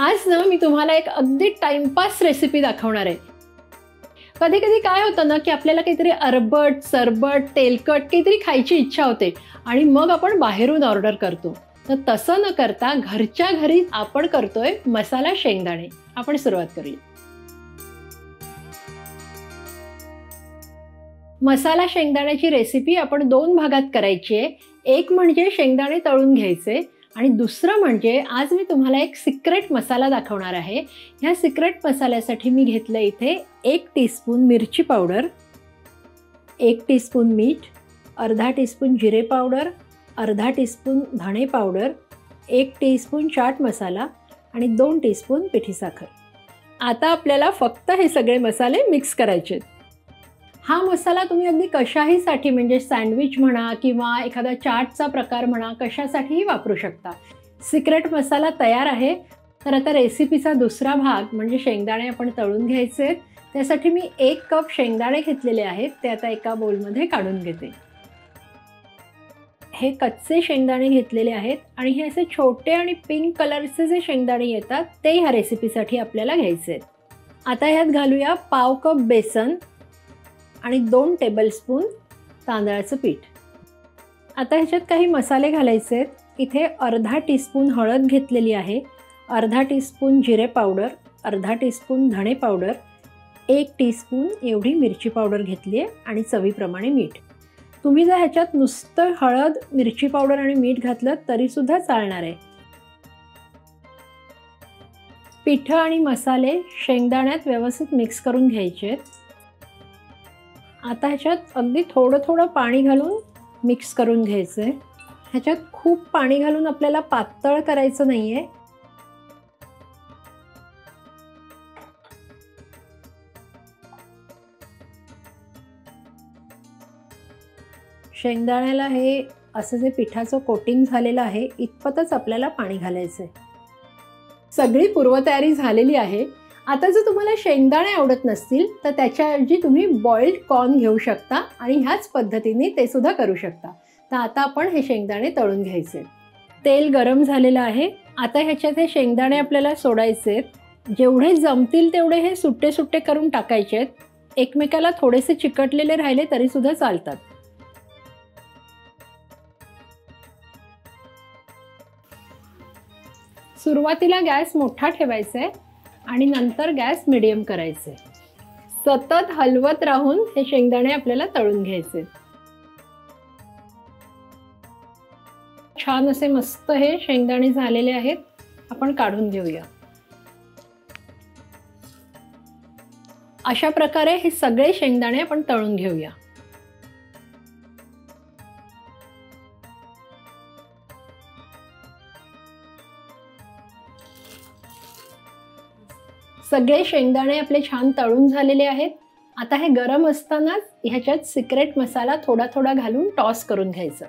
आज ना मी तुम्हाला एक अगदी टाइमपास रेसिपी दाखवणार आहे। कधी कधी काय होतं ना की आपल्याला काहीतरी अरबट सरबट तेलकट काहीतरी खायची इच्छा होते आणि मग आपण बाहेरून ऑर्डर करतो। तर तसं न करता घरच्या घरी आपण करतोय मसाला शेंगदाणे। आपण सुरुवात करूया। मसाला शेंगदाण्याची रेसिपी आपण दोन भागात करायची आहे। एक म्हणजे शेंगदाणे तळून घ्यायचे आणि दुसरं म्हणजे आज मी तुम्हाला एक सिक्रेट मसाला दाखवणार आहे। ह्या सिक्रेट मसाल्यासाठी मी घेतलं इथे 1 टीस्पून मिरची पावडर, 1 टीस्पून मीठ, अर्धा टीस्पून जिरे पावडर, अर्धा टीस्पून धणे पावडर, 1 टीस्पून चाट मसाला आणि 2 टीस्पून पिठी साखर। आता आपल्याला फक्त हे सगळे मसाले मिक्स करायचे। हा मसाला तुम्ही अगदी कशाहीसाठी म्हणजे सँडविच म्हणा किंवा एखादा चाटचा प्रकार म्हणा कशासाठीही वापरू शकता। सिक्रेट मसाला तयार आहे। तर आता रेसिपीचा दुसरा भाग म्हणजे शेंगदाणे आपण तळून घ्यायचे। त्यासाठी मी 1 कप शेंगदाणे घेतलेले आहेत, ते आता एका बोलमध्ये काढून घेते। हे कच्चे शेंगदाणे घेतलेले आहेत आणि हे असे छोटे आणि पिंक कलरचे जे शेंगदाणे येतात ते ह्या रेसिपीसाठी आपल्याला घ्यायचे आहेत। आता ह्यात घालूया पाव कप बेसन आणि 2 टेबलस्पून तांदळाचं पीठ। आता ह्याच्यात काही मसाले घालायचे आहेत। इथे अर्धा टीस्पून हळद घेतलेली आहे, अर्धा टीस्पून जिरे पावडर, अर्धा टीस्पून धणे पावडर, 1 टीस्पून एवढी मिरची पावडर घेतली आहे आणि चवीप्रमाणे मीठ। तुम्ही जर ह्याच्यात नुसतं हळद मिरची पावडर आणि मीठ घातलं तरीसुद्धा चालणार आहे। पीठ आणि मसाले शेंगदाण्यात व्यवस्थित मिक्स करून घ्यायचे आहेत। आता ह्याच्यात अगदी थोडं थोडं पाणी घालून मिक्स करून घ्यायचं आहे। ह्याच्यात खूप पाणी घालून आपल्याला पातळ करायचं नाही आहे। शेंगदाण्याला हे असं जे पिठाचं कोटिंग झालेलं आहे इतपतच आपल्याला पाणी घालायचं आहे। सगळी पूर्वतयारी झालेली आहे। आता जर तुम्हाला शेंगदाणे आवडत नसतील तर त्याच्याऐवजी तुम्ही बॉइल्ड कॉर्न घेऊ शकता आणि ह्याच पद्धतीने ते सुद्धा करू शकता। तर आता आपण हे शेंगदाणे तळून घ्यायचे। तेल गरम झालेलं आहे। आता ह्याच्यात हे शेंगदाणे आपल्याला सोडायचे आहेत। जेवढे जमतील तेवढे हे सुट्टे सुट्टे करून टाकायचे आहेत। एकमेकाला थोडेसे चिकटलेले राहिले तरी सुद्धा चालतात। सुरुवातीला गॅस मोठा ठेवायचा आहे आणि नंतर गॅस मीडियम करायचे। सतत हलवत राहून हे शेंगदाणे आपल्याला तळून घ्यायचे। छान असे मस्त हे शेंगदाणे झालेले आहेत। आपण काढून घेऊया। अशा प्रकारे हे सगळे शेंगदाणे आपण तळून घेऊया। सगळे शेंगदाणे आपले छान तळून झालेले आहेत। आता हे गरम असतानाच ह्याच्यात सिक्रेट मसाला थोडा थोडा घालून टॉस करून घ्यायचं।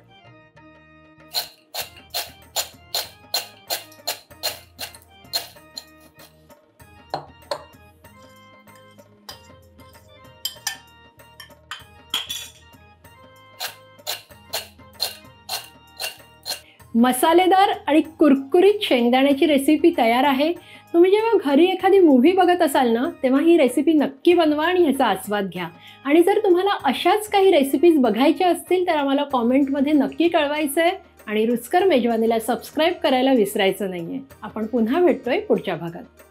मसालेदार आणि कुरकुरीत शेंगदाण्याची रेसिपी तयार आहे। तुम्ही जेव्हा घरी एखादी मूव्ही बघत असाल ना तेव्हा ही रेसिपी नक्की बनवा आणि ह्याचा आस्वाद घ्या। आणि जर तुम्हाला अशाच काही रेसिपीज बघायच्या असतील तर आम्हाला कॉमेंटमध्ये नक्की कळवायचं आहे आणि रुचकर मेजवानीला सबस्क्राईब करायला विसरायचं नाहीये। आपण पुन्हा भेटतोय पुढच्या भागात।